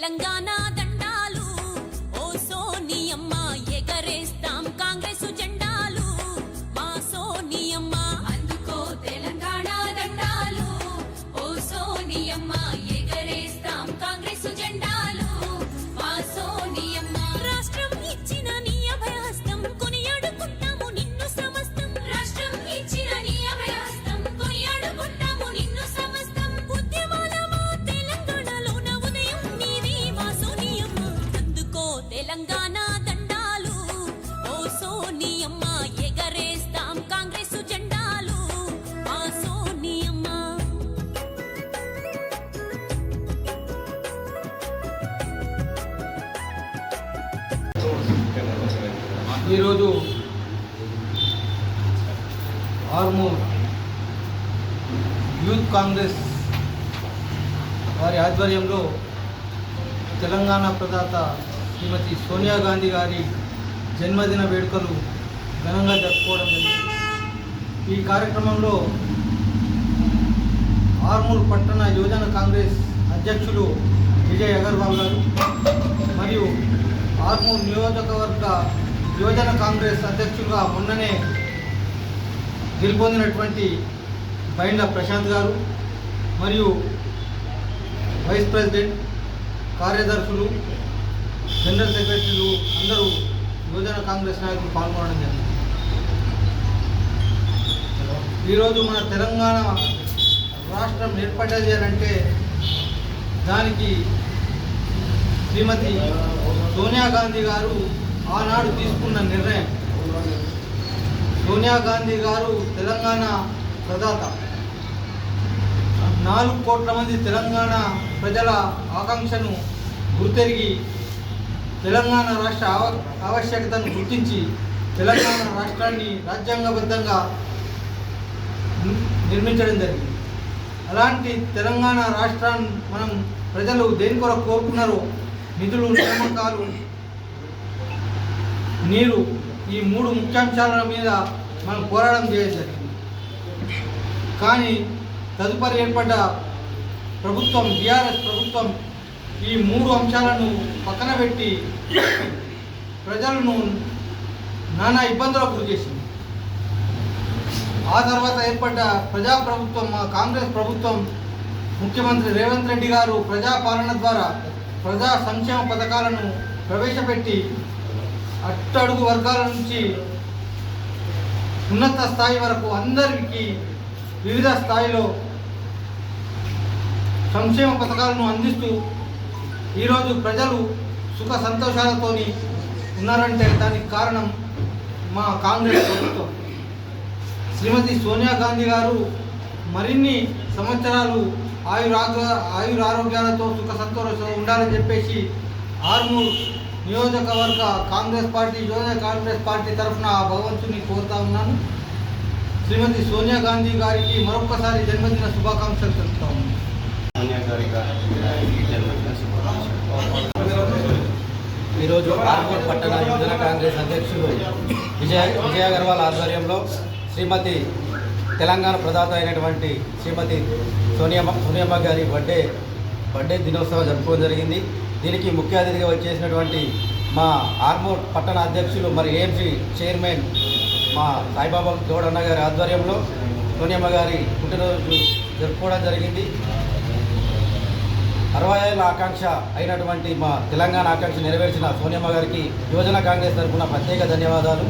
తెలంగాణ దండాలు ఓ సోనియమ్మ ఎగరేస్తాం కాంగ్రెస్ జెండాలు మా సోనియమ్మ అందుకో తెలంగాణ దండాలు ఓ సోనియమ్మ ఎగరేస్తాం కాంగ్రెస్ జెండాలు మా సోనియమ్మ రాష్ట్రం ఇచ్చిన నీ అభయహస్తం కొనియాడుకుంటాము నిన్ను సమస్తం రాష్ట్రం ఇచ్చిన నీ అభయహస్తం కొనియాడుకుంటాము నిన్ను సమస్తం ఉద్యమాల మా తెలంగాణలోన ఉదయం నీది మా సోనియమ్మ అందుకో తెలంగాణ దండాలు ఓ సోనియమ్మ ఎగరేస్తాం కాంగ్రెస్ జెండాలు మా సోనియమ్మ ఈరోజు ఆర్మూర్ యూత్ కాంగ్రెస్ వారి ఆధ్వర్యంలో తెలంగాణ ప్రదాత శ్రీమతి సోనియా గాంధీ గారి జన్మదిన వేడుకలు ఘనంగా జరుపుకోవడం జరిగింది. ఈ కార్యక్రమంలో ఆర్మూర్ పట్టణ యువజన కాంగ్రెస్ అధ్యక్షులు విజయ్ అగర్వాల్ గారు మరియు ఆర్మూర్ నియోజకవర్గ యువజన కాంగ్రెస్ అధ్యక్షులుగా మొన్ననే గెలుపొందినటువంటి బైండ్ల ప్రశాంత్ గారు మరియు వైస్ ప్రెసిడెంట్ కార్యదర్శులు జనరల్ సెక్రటరీలు అందరూ యువజన కాంగ్రెస్ నాయకులు పాల్గొనడం జరిగింది. ఈరోజు మన తెలంగాణ రాష్ట్రం ఏర్పడ్డది అని అంటే దానికి శ్రీమతి సోనియా గాంధీ గారు ఆనాడు తీసుకున్న నిర్ణయం. సోనియా గాంధీ గారు తెలంగాణ ప్రదాత. 4 కోట్ల మంది తెలంగాణ ప్రజల ఆకాంక్షను గుర్తెరిగి తెలంగాణ రాష్ట్ర ఆవశ్యకతను గుర్తించి తెలంగాణ రాష్ట్రాన్ని రాజ్యాంగబద్ధంగా నిర్మించడం జరిగింది. అలాంటి తెలంగాణ రాష్ట్రాన్ని మనం ప్రజలు దేని కొరకు కోరుకున్నారో నిధులు, నియామకాలు, నీరు, ఈ 3 ముఖ్యాంశాల మీద మనం పోరాటం చేయడం జరిగింది. కానీ తదుపరి ఏర్పడ్డ ప్రభుత్వం టీఆర్ఎస్ ప్రభుత్వం ఈ 3 అంశాలను పక్కన పెట్టి ప్రజలను నానా ఇబ్బందులకు గురి చేసింది. ఆ తర్వాత ఏర్పడ్డ ప్రజాప్రభుత్వం, మా కాంగ్రెస్ ప్రభుత్వం, ముఖ్యమంత్రి రేవంత్ రెడ్డి గారు ప్రజాపాలన ద్వారా ప్రజా సంక్షేమ పథకాలను ప్రవేశపెట్టి అట్టడుగు వర్గాల నుంచి ఉన్నత స్థాయి వరకు అందరికీ వివిధ స్థాయిలో సంక్షేమ పథకాలను అందిస్తూ ఈరోజు ప్రజలు సుఖ సంతోషాలతోని ఉన్నారంటే దానికి కారణం మా కాంగ్రెస్ ప్రభుత్వం. శ్రీమతి సోనియా గాంధీ గారు మరిన్ని సంవత్సరాలు ఆయురారోగ్యాలతో సుఖ సంతోషంతో ఉండాలని చెప్పేసి ఆర్మూర్ నియోజకవర్గ కాంగ్రెస్ పార్టీ, యువజన కాంగ్రెస్ పార్టీ తరఫున భగవంతుని కోరుతా ఉన్నాను. శ్రీమతి సోనియా గాంధీ గారికి మరొకసారి జన్మదిన శుభాకాంక్షలు తెలుపుతా ఉన్నాను. ఈరోజు ఆర్మూర్ పట్టణ యువజన కాంగ్రెస్ అధ్యక్షులు విజయ్ అగర్వాల్ ఆధ్వర్యంలో శ్రీమతి తెలంగాణ ప్రదాత అయినటువంటి శ్రీమతి సోనియమ్మ గారి బర్త్డే దినోత్సవం జరుపుకోవడం జరిగింది. దీనికి ముఖ్య అతిథిగా వచ్చేసినటువంటి మా ఆర్మూర్ పట్టణ అధ్యక్షులు మరి ఏఎంసీ చైర్మన్ మా సాయిబాబా గౌడన్న గారి ఆధ్వర్యంలో సోనియమ్మ గారి పుట్టినరోజు జరుపుకోవడం జరిగింది. 60 ఏళ్ళ ఆకాంక్ష అయినటువంటి మా తెలంగాణ ఆకాంక్ష నెరవేర్చిన సోనియమ్మ గారికి యువజన కాంగ్రెస్ తరఫున ప్రత్యేక ధన్యవాదాలు.